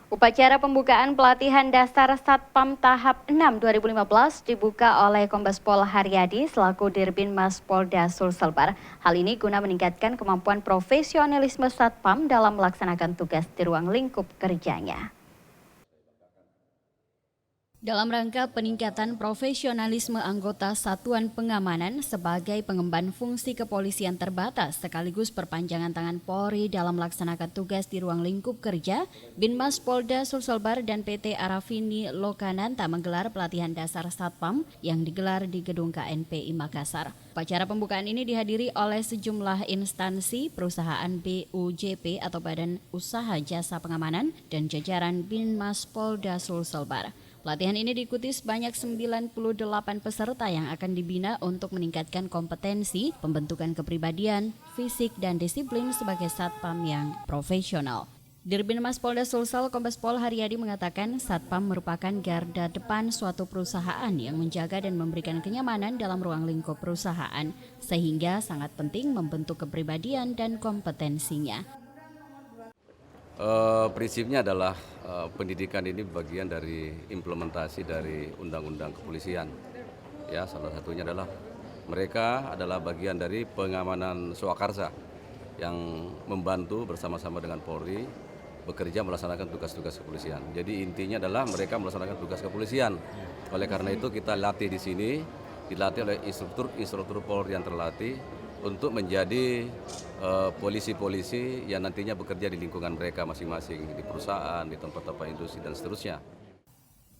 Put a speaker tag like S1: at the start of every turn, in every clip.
S1: Upacara pembukaan pelatihan dasar Satpam tahap 6 2015 dibuka oleh Kombes Pol Haryadi selaku Dirbinmas Polda Sulselbar. Hal ini guna meningkatkan kemampuan profesionalisme Satpam dalam melaksanakan tugas di ruang lingkup kerjanya. Dalam rangka peningkatan profesionalisme anggota Satuan Pengamanan sebagai pengemban fungsi kepolisian terbatas sekaligus perpanjangan tangan Polri dalam melaksanakan tugas di ruang lingkup kerja, Binmas Polda Sulselbar dan PT Arafini Lokananta menggelar pelatihan dasar Satpam yang digelar di Gedung KNPI Makassar. Upacara pembukaan ini dihadiri oleh sejumlah instansi, perusahaan BUJP atau Badan Usaha Jasa Pengamanan dan jajaran Binmas Polda Sulselbar. Pelatihan ini diikuti sebanyak 98 peserta yang akan dibina untuk meningkatkan kompetensi, pembentukan kepribadian, fisik, dan disiplin sebagai Satpam yang profesional. Dirbinmas Polda Sulsel Kombes Pol Haryadi mengatakan Satpam merupakan garda depan suatu perusahaan yang menjaga dan memberikan kenyamanan dalam ruang lingkup perusahaan, sehingga sangat penting membentuk kepribadian dan kompetensinya.
S2: Prinsipnya adalah pendidikan ini bagian dari implementasi dari undang-undang kepolisian. Ya, salah satunya adalah mereka adalah bagian dari pengamanan swakarsa yang membantu bersama-sama dengan Polri bekerja melaksanakan tugas-tugas kepolisian. Jadi intinya adalah mereka melaksanakan tugas kepolisian. Oleh karena itu kita latih di sini, dilatih oleh instruktur Polri yang terlatih untuk menjadi polisi-polisi yang nantinya bekerja di lingkungan mereka masing-masing, di perusahaan, di tempat-tempat industri, dan seterusnya.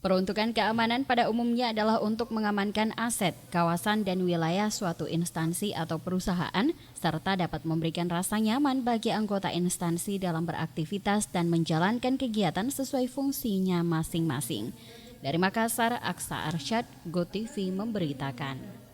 S1: Peruntukan keamanan pada umumnya adalah untuk mengamankan aset, kawasan, dan wilayah suatu instansi atau perusahaan, serta dapat memberikan rasa nyaman bagi anggota instansi dalam beraktivitas dan menjalankan kegiatan sesuai fungsinya masing-masing. Dari Makassar, Aksa Arsyad, GoTV memberitakan.